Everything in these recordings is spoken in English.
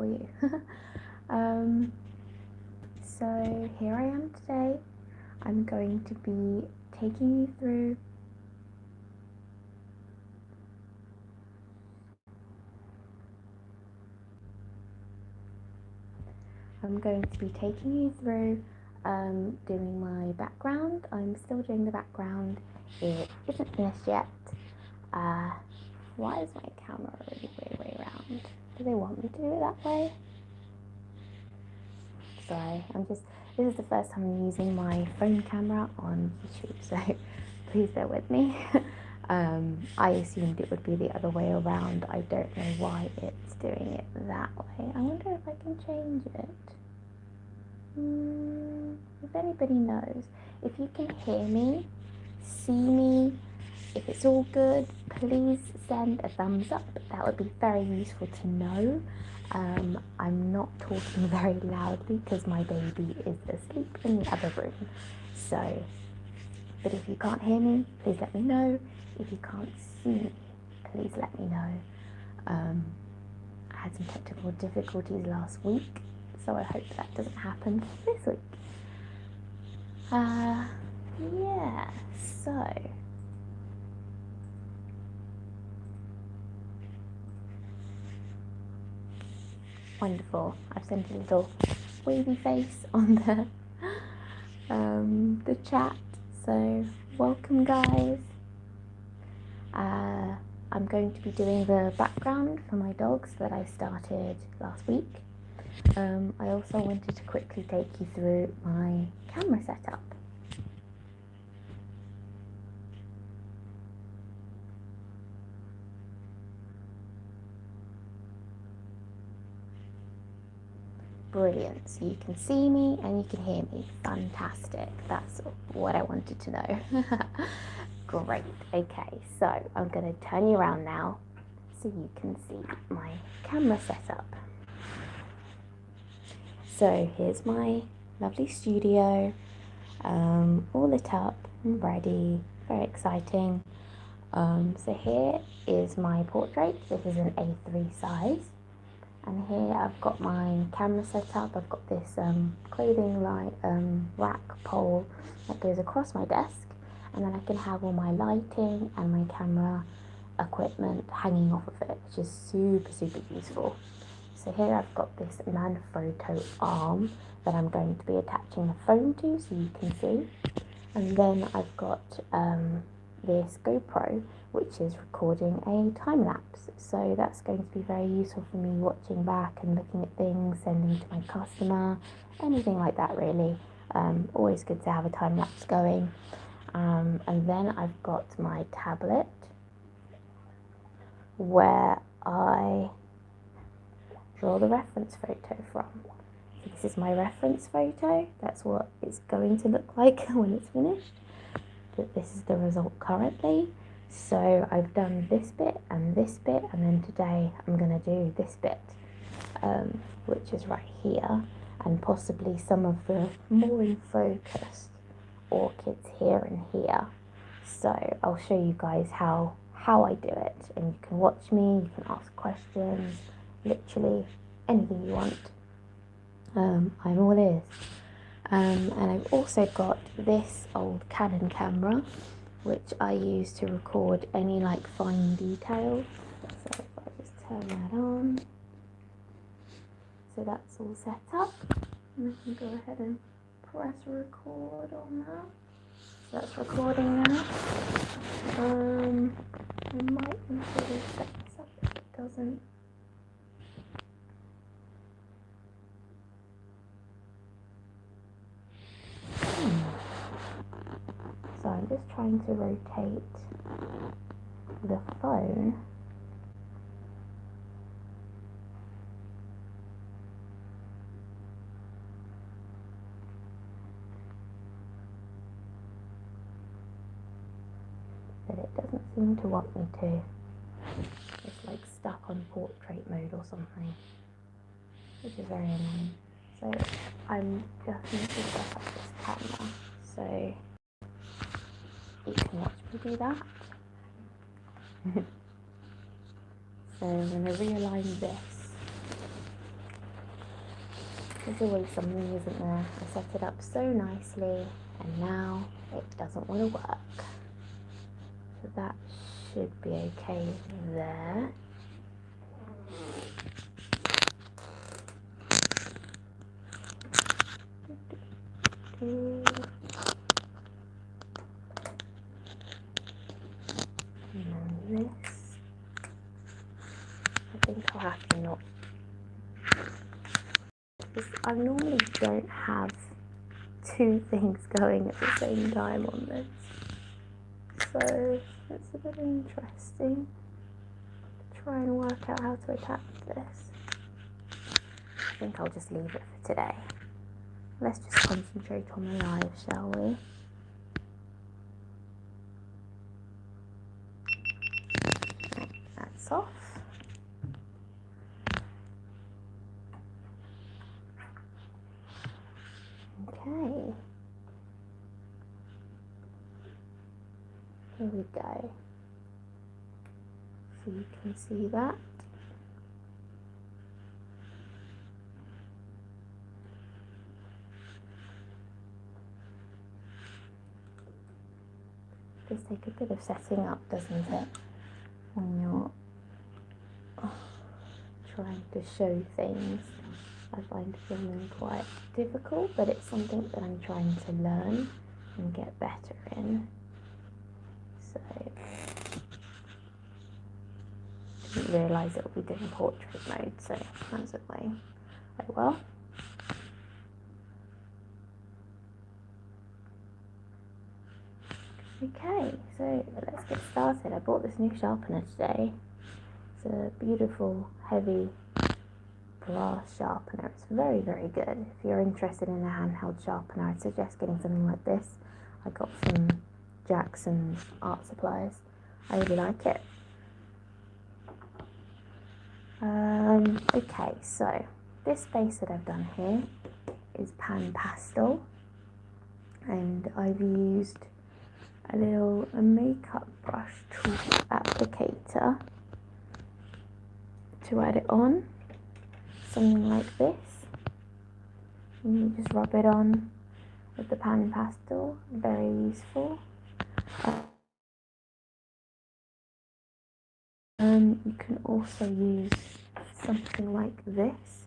for you. So here I am today. I'm going to be taking you through doing my background. I'm still doing the background. It isn't finished yet. Why is my camera really way around? Do they want me to do it that way? Sorry, this is the first time I'm using my phone camera on YouTube, so please bear with me. I assumed it would be the other way around. I don't know why it's doing it that way. I wonder if I can change it. If anybody knows, if you can hear me, see me, if it's all good, please send a thumbs up. That would be very useful to know. I'm not talking very loudly because my baby is asleep in the other room. But if you can't hear me, please let me know. If you can't see me, please let me know. I had some technical difficulties last week, so I hope that doesn't happen this week. So wonderful. I've sent a little wavy face on the chat. So welcome, guys. I'm going to be doing the background for my dogs that I started last week. I also wanted to quickly take you through my camera setup. Brilliant, so you can see me and you can hear me. Fantastic, that's what I wanted to know. Great, okay, so I'm going to turn you around now so you can see my camera setup. So here's my lovely studio, all lit up and ready, very exciting. So here is my portrait. This is an A3 size. And here I've got my camera set up. I've got this clothing rack pole that goes across my desk, and then I can have all my lighting and my camera equipment hanging off of it, which is super useful. So here I've got this Manfrotto arm that I'm going to be attaching the phone to so you can see. And then I've got this GoPro, which is recording a time lapse. So that's going to be very useful for me watching back and looking at things, sending to my customer, anything like that really. Always good to have a time lapse going. And then I've got my tablet where I draw the reference photo from. This is my reference photo. That's what it's going to look like when it's finished. But this is the result currently. So I've done this bit, and then today I'm going to do this bit, which is right here, and possibly some of the more in focus orchids here and here. So I'll show you guys how I do it, and you can watch me, you can ask questions, literally anything you want. I'm all ears. And I've also got this old Canon camera, which I use to record any like fine details. So if I just turn that on, so that's all set up, and I can go ahead and press record on that. So that's recording now. I might need to reset this up if it doesn't. So I'm just trying to rotate the phone but it doesn't seem to want me to. It's like stuck on portrait mode or something, which is very annoying. So I'm just going to set up this camera so you can watch me do that. So I'm going to realign this There's always something, isn't there? I set it up so nicely and now it doesn't want to work. So that should be okay there. And then this, I think I'll have to not. I normally don't have two things going at the same time on this, so it's a bit interesting to try and work out how to attach this. I think I'll just leave it for today. Let's just concentrate on the live, shall we? Right, that's off. Okay. Here we go. So you can see that. Does take a bit of setting up, doesn't it, when you're trying to show things. I find filming quite difficult, but it's something that I'm trying to learn and get better in. So didn't realise it would be doing portrait mode, so that's okay. Oh well. Okay, so let's get started. I bought this new sharpener today. It's a beautiful, heavy brass sharpener. It's very, very good. If you're interested in a handheld sharpener, I'd suggest getting something like this. I got from Jackson's Art Supplies. I really like it. Okay, so this base that I've done here is pan pastel, and I've used a makeup brush tool applicator to add it on, something like this. And you just rub it on with the pan pastel, very useful. You can also use something like this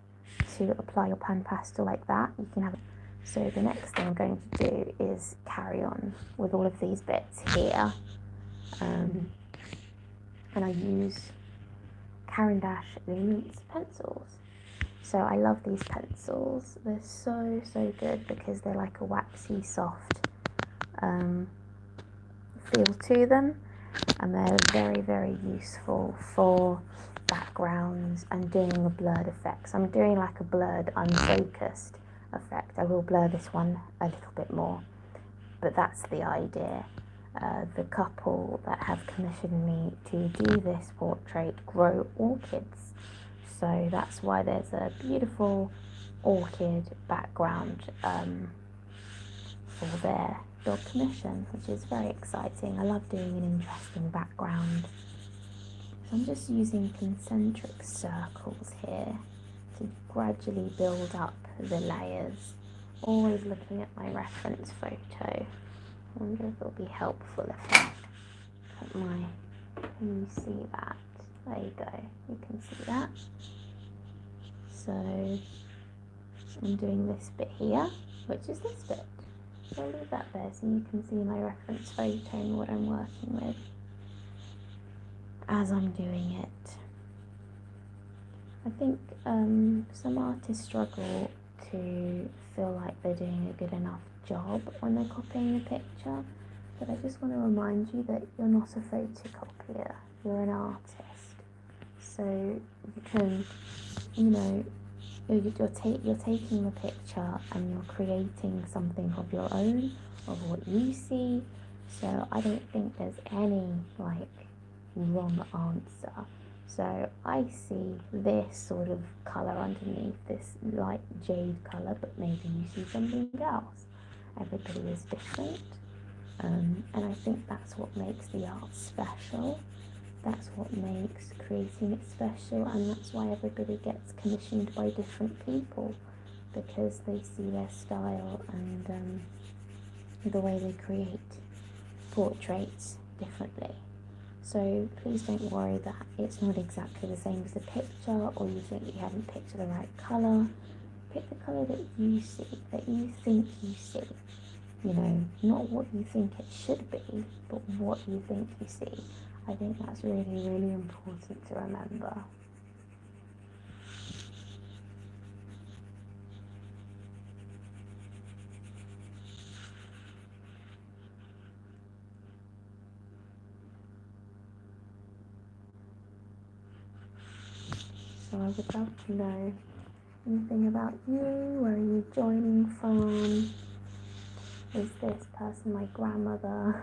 to apply your pan pastel like that. You can have. So the next thing I'm going to do is carry on with all of these bits here, and I use Caran d'Ache Luminance pencils. So I love these pencils. They're so good because they're like a waxy, soft feel to them, and they're very, very useful for backgrounds and doing a blurred effect. So I'm doing like a blurred, unfocused effect. I will blur this one a little bit more, but that's the idea. The couple that have commissioned me to do this portrait grow orchids, so that's why there's a beautiful orchid background for their dog commission, which is very exciting. I love doing an interesting background. So I'm just using concentric circles here to gradually build up the layers, always looking at my reference photo. I wonder if it'll be helpful if I put can you see that? There you go, you can see that. So I'm doing this bit here, which is this bit. So I'll leave that there so you can see my reference photo and what I'm working with as I'm doing it. I think some artists struggle to feel like they're doing a good enough job when they're copying a picture, but I just want to remind you that you're not a photocopier, you're an artist. So you can, you're taking the picture and you're creating something of your own, of what you see. So I don't think there's any wrong answer. So I see this sort of colour underneath, this light jade colour, but maybe you see something else. Everybody is different, and I think that's what makes the art special. That's what makes creating it special, and that's why everybody gets commissioned by different people. because they see their style and the way they create portraits differently. So please don't worry that it's not exactly the same as the picture, or you think you haven't picked the right colour. Pick the colour that you see, that you think you see. You know, not what you think it should be, but what you think you see. I think that's really, really important to remember. So I would love to know anything about you. Where are you joining from? Is this person my grandmother?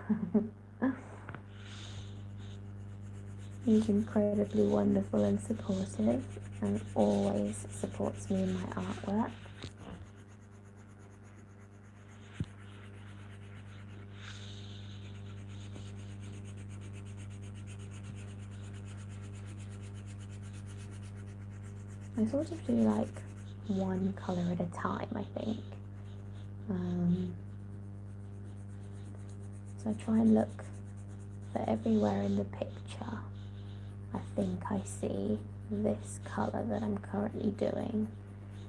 He's incredibly wonderful and supportive and always supports me in my artwork. I sort of do like one colour at a time, I think. So I try and look for everywhere in the picture. I think I see this colour that I'm currently doing,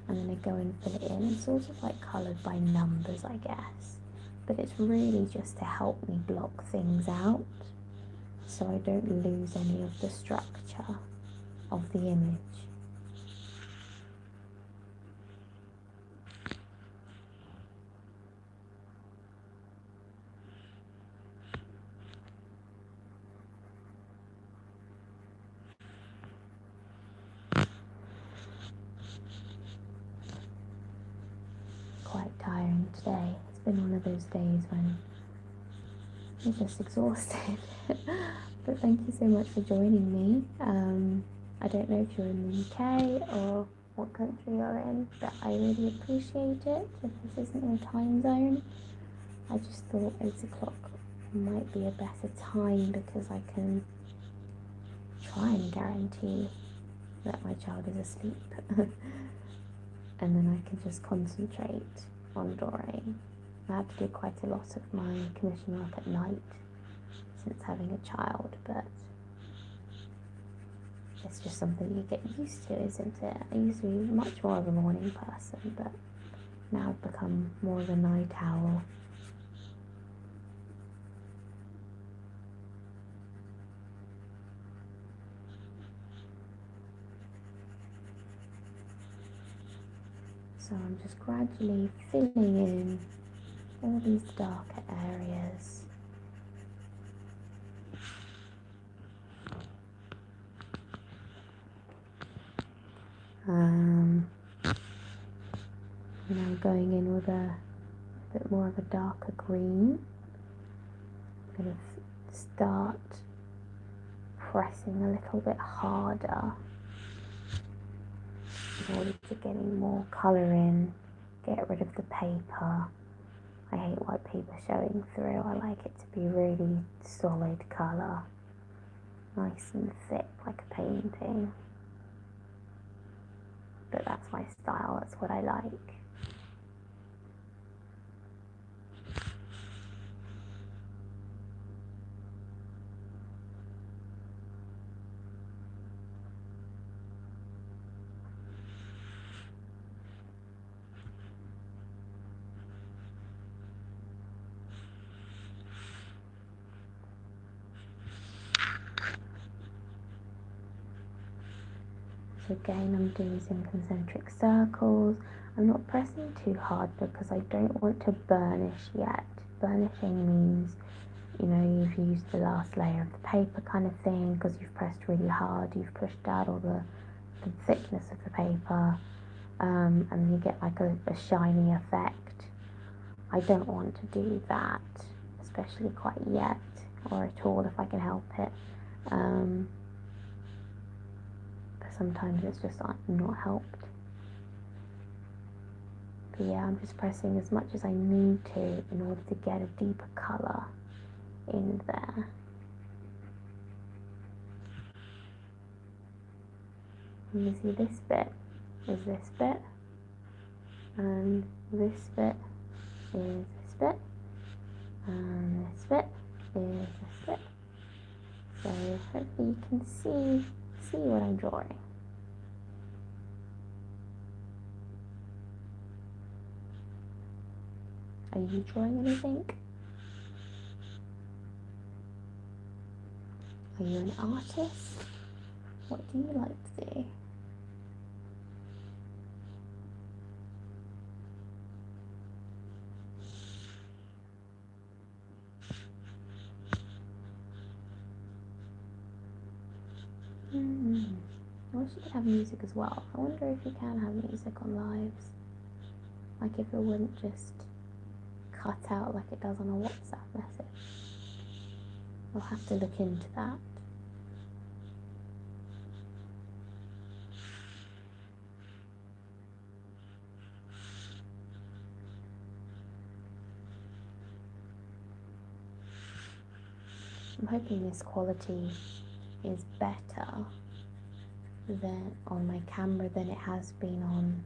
and then I go and fill it in. It's sort of like coloured by numbers, I guess, but it's really just to help me block things out so I don't lose any of the structure of the image. Quite tiring today. It's been one of those days when you're just exhausted. But thank you so much for joining me. I don't know if you're in the UK or what country you're in, but I really appreciate it. If this isn't your time zone, I just thought 8 o'clock might be a better time because I can try and guarantee that my child is asleep. And then I can just concentrate on drawing. I have to do quite a lot of my commission work at night since having a child, but it's just something you get used to, isn't it? I used to be much more of a morning person, but now I've become more of a night owl. So I'm just gradually filling in all these darker areas. And I'm going in with a bit more of a darker green. I'm going to start pressing a little bit harder in order to getting more colour in, get rid of the paper. I hate white paper showing through. I like it to be really solid colour, nice and thick like a painting. But that's my style, that's what I like. So again, I'm doing some concentric circles. I'm not pressing too hard because I don't want to burnish yet. Burnishing means, you know, you've used the last layer of the paper kind of thing because you've pressed really hard, you've pushed out all the thickness of the paper, and you get like a shiny effect. I don't want to do that, especially quite yet, or at all if I can help it. Sometimes it's just not helped. But yeah, I'm just pressing as much as I need to in order to get a deeper colour in there. And you see this bit is this bit. and this bit is this bit, and this bit is this bit. So hopefully you can see what I'm drawing. Are you drawing anything? Are you an artist? What do you like to do? I wish you could have music as well. I wonder if you can have music on lives. Like if it wouldn't just cut out like it does on a WhatsApp message. I'll have to look into that. I'm hoping this quality is better than on my camera than it has been on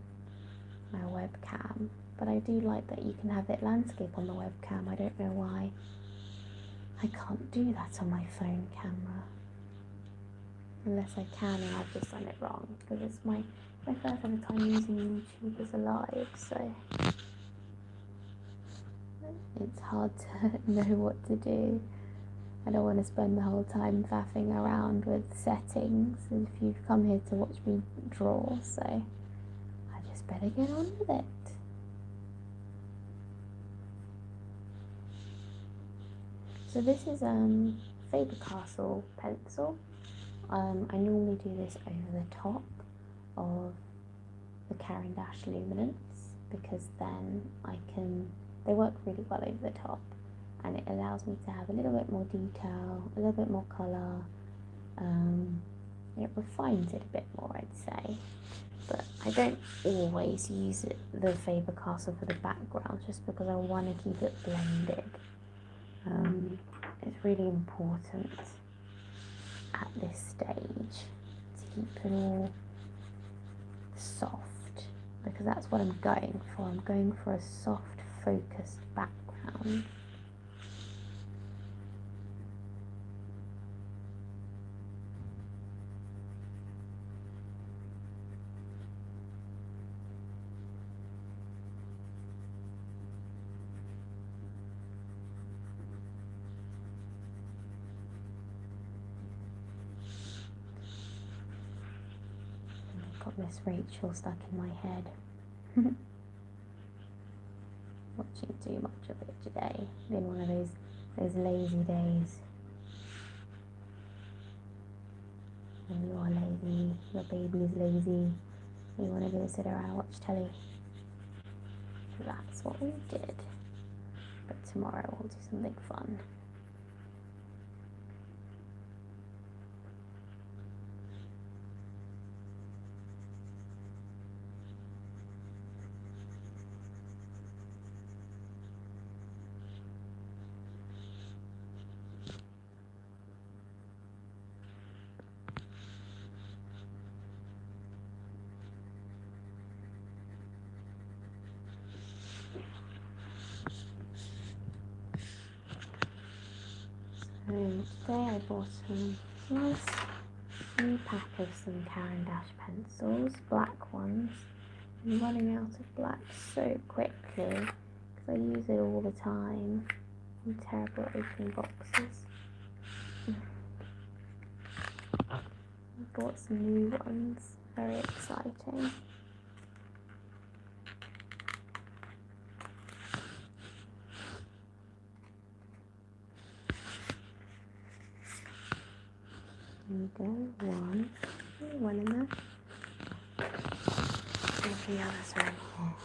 my webcam, but I do like that you can have it landscape on the webcam. I don't know why I can't do that on my phone camera, unless I can and I've just done it wrong, because it's my first ever time using YouTube as a live, so it's hard to know what to do. I don't want to spend the whole time faffing around with settings if you've come here to watch me draw, so I just better get on with it. So this is Faber-Castell pencil. I normally do this over the top of the Caran d'Ache luminance, because then they work really well over the top, and it allows me to have a little bit more detail, a little bit more colour. It refines it a bit more, I'd say, but I don't always use the Faber-Castell for the background, just because I want to keep it blended. It's really important at this stage to keep it all soft, because that's what I'm going for. I'm going for a soft, focused background. Miss Rachel stuck in my head. Watching too much of it today. Been one of those lazy days. When you're lazy, your baby's lazy, you want to go sit around and watch telly. That's what we did. But tomorrow we'll do something fun. So today I bought some nice new pack of some Caran d'Ache pencils, black ones. I'm running out of black so quickly because I use it all the time. I'm terrible at opening boxes. I bought some new ones, very exciting. There we go, one in there. And the others are in here.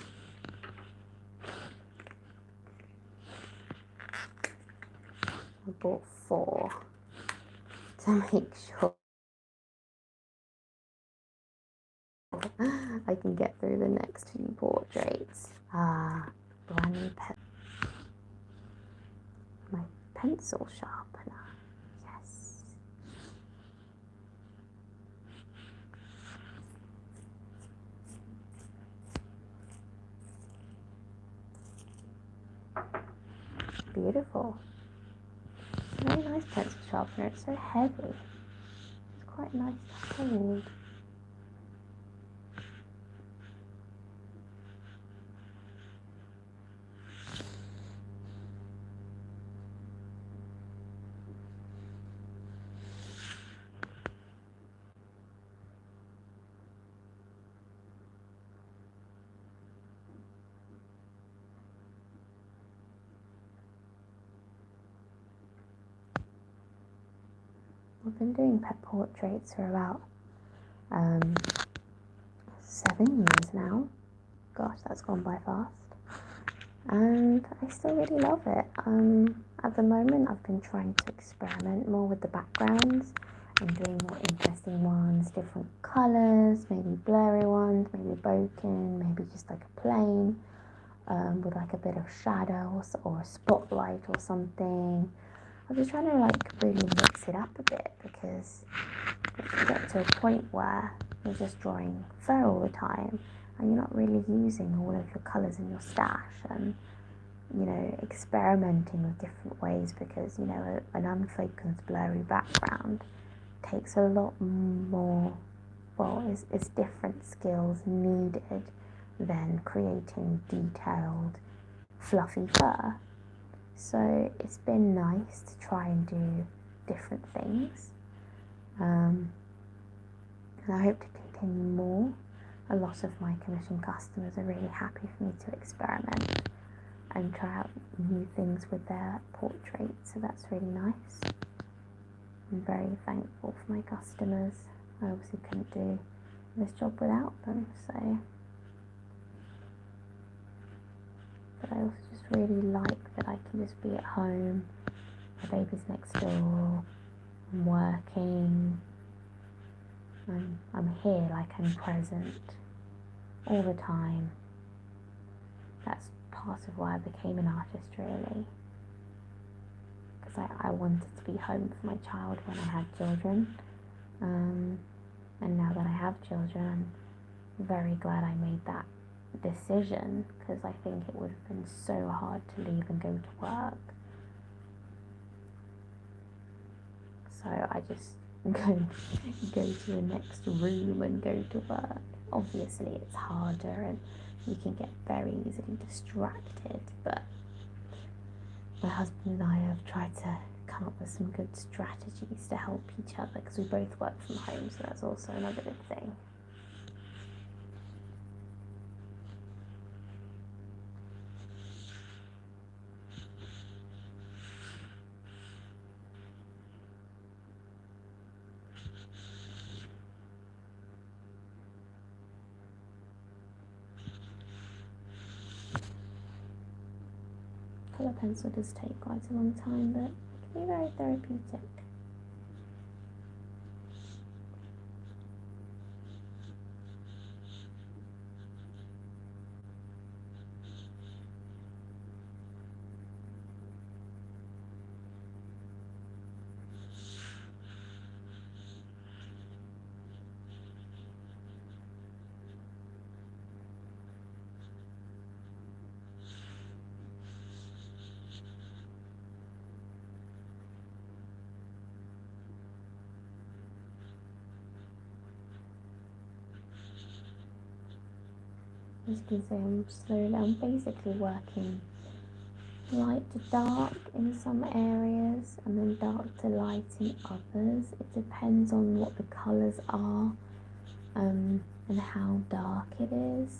I bought 4 to make sure I can get through the next few portraits. Brand new my pencil sharpener. Yes. beautiful. It's a very nice pencil sharpener. It's so heavy. It's quite nice to hold. I've been doing pet portraits for about 7 years now. Gosh, that's gone by fast. And I still really love it. At the moment, I've been trying to experiment more with the backgrounds and doing more interesting ones, different colours, maybe blurry ones, maybe broken, maybe just like a plain, with like a bit of shadows or a spotlight or something. I was trying to like really mix it up a bit, because if you get to a point where you're just drawing fur all the time and you're not really using all of your colours in your stash, and experimenting with different ways, because an unfocused blurry background takes a lot more, well, it's different skills needed than creating detailed fluffy fur. So it's been nice to try and do different things, and I hope to continue more. A lot of my commission customers are really happy for me to experiment and try out new things with their portraits, so that's really nice. I'm very thankful for my customers. I obviously couldn't do this job without them, so. But I also just really like that I can just be at home, my baby's next door, I'm working, I'm here, like I'm present all the time. That's part of why I became an artist, really, because I wanted to be home for my child when I had children, and now that I have children, I'm very glad I made that decision, because I think it would have been so hard to leave and go to work. So I just go to the next room and go to work. Obviously it's harder and you can get very easily distracted, but my husband and I have tried to come up with some good strategies to help each other, because we both work from home, so that's also another good thing. Colour pencil does take quite a long time, but it can be very therapeutic. As you can see, I'm basically working light to dark in some areas and then dark to light in others. It depends on what the colours are, and how dark it is.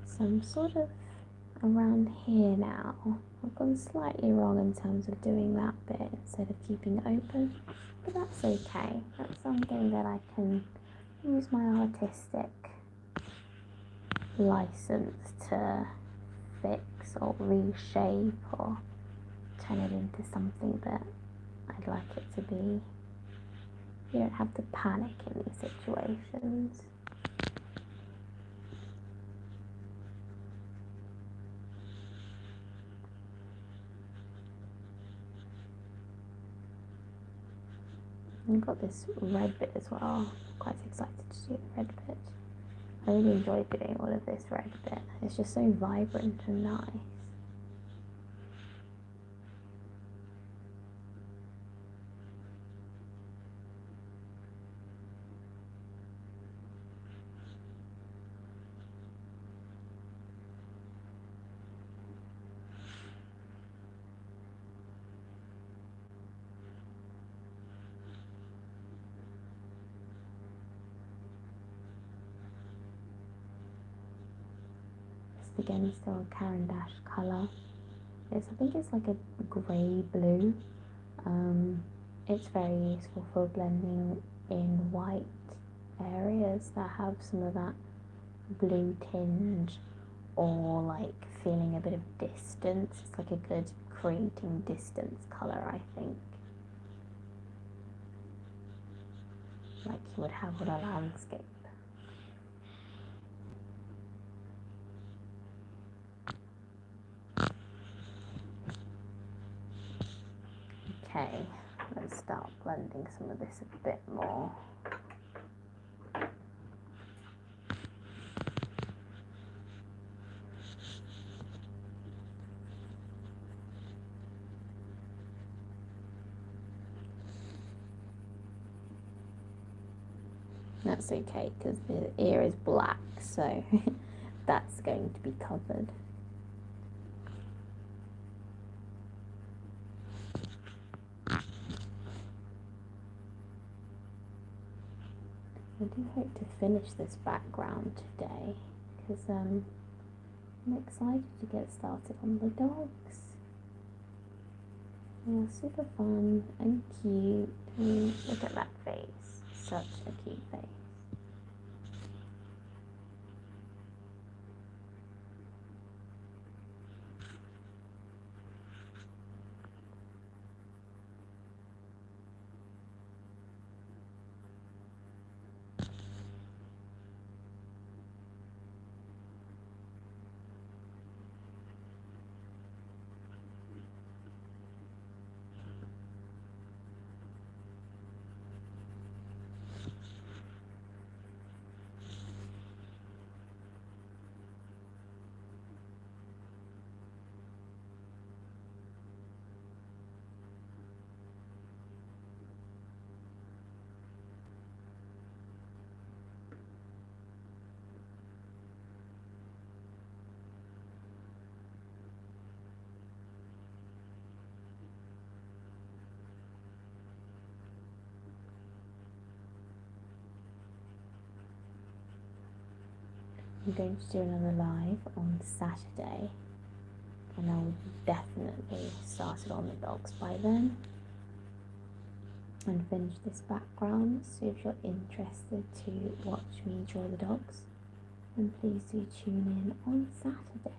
So I'm sort of around here now. I've gone slightly wrong in terms of doing that bit instead of keeping it open, but that's okay. That's something that I can use my artistic license to fix or reshape or turn it into something that I'd like it to be. You don't have to panic in these situations. I've got this red bit as well. I'm quite excited to do the red bit. I really enjoy doing all of this red bit. It's just so vibrant and nice. Again, still a Caran d'Ache colour. I think it's like a grey blue. It's very useful for blending in white areas that have some of that blue tinge, or like feeling a bit of distance. It's like a good creating distance colour, I think. Like you would have with a landscape. Okay, let's start blending some of this a bit more. That's okay because the ear is black, so that's going to be covered. I do hope to finish this background today because I'm excited to get started on the dogs. They are super fun and cute. Look at that face, such a cute face. I'm going to do another live on Saturday, and I will definitely started on the dogs by then and finish this background. So if you're interested to watch me draw the dogs, then please do tune in on Saturday.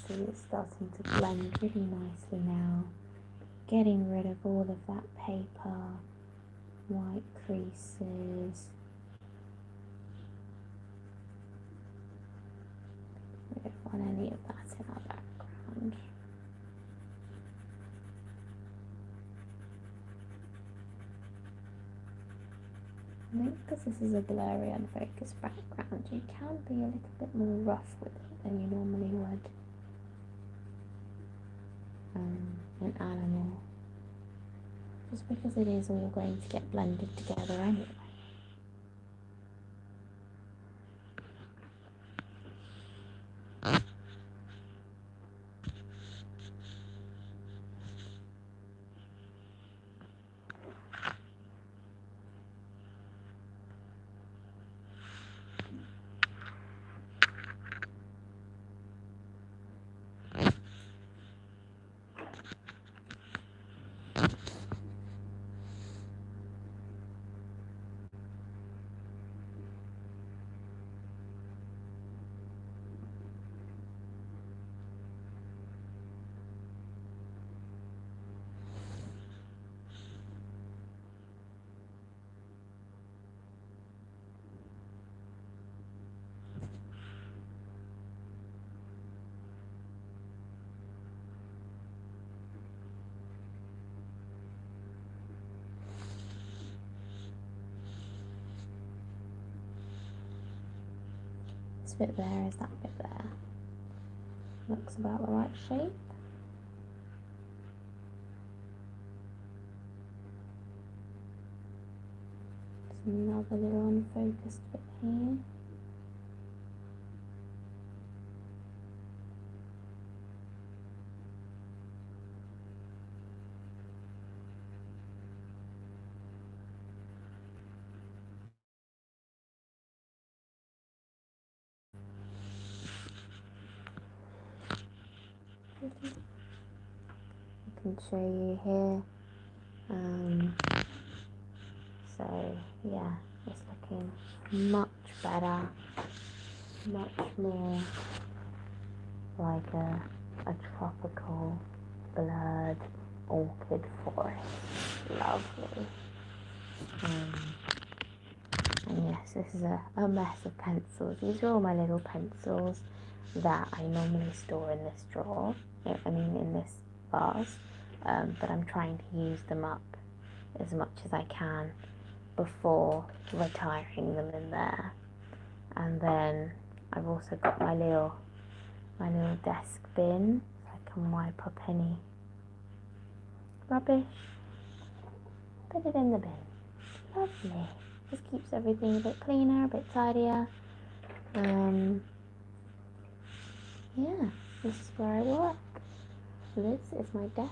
See, it's starting to blend really nicely now, getting rid of all of that paper, white creases. We don't want any of that in our background. I think because this is a blurry, unfocused background, you can be a little bit more rough with it than you normally would. different animal, just because it is all going to get blended together anyway. This bit there is that bit there. Looks about the right shape. There's another little unfocused bit here. I can show you here. So yeah, it's looking much better, much more like a tropical blurred orchid forest. Lovely. And yes, this is a mess of pencils. These are all my little pencils that I normally store in this drawer, in this vase, but I'm trying to use them up as much as I can before retiring them in there. And then I've also got my little desk bin, so I can wipe up any rubbish, put it in the bin. Lovely. Just keeps everything a bit cleaner, a bit tidier. Yeah, this is where I work. This is my desk.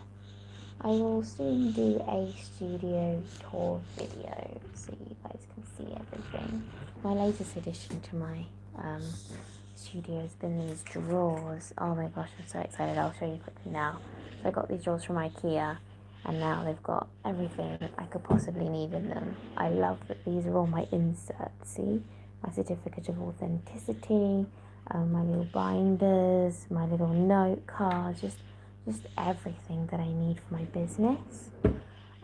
I will soon do a studio tour video so you guys can see everything. My latest addition to my studio has been these drawers. Oh my gosh, I'm so excited. I'll show you quickly now. So I got these drawers from IKEA, and now they've got everything that I could possibly need in them. I love that these are all my inserts. See, my certificate of authenticity, my little binders, my little note cards, just everything that I need for my business.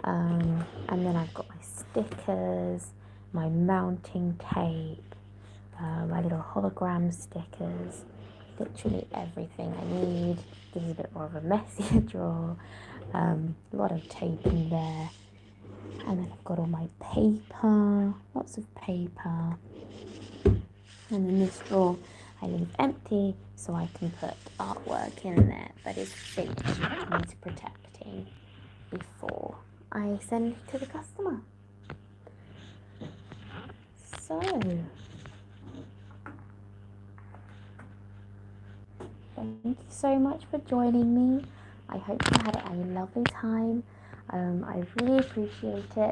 And then I've got my stickers, my mounting tape, my little hologram stickers, literally everything I need. This is a bit more of a messier drawer. A lot of tape in there. And then I've got all my paper, lots of paper. And then this drawer I leave empty so I can put artwork in there that is finished that needs protecting before I send it to the customer. So, thank you so much for joining me. I hope you had a lovely time. I really appreciate it.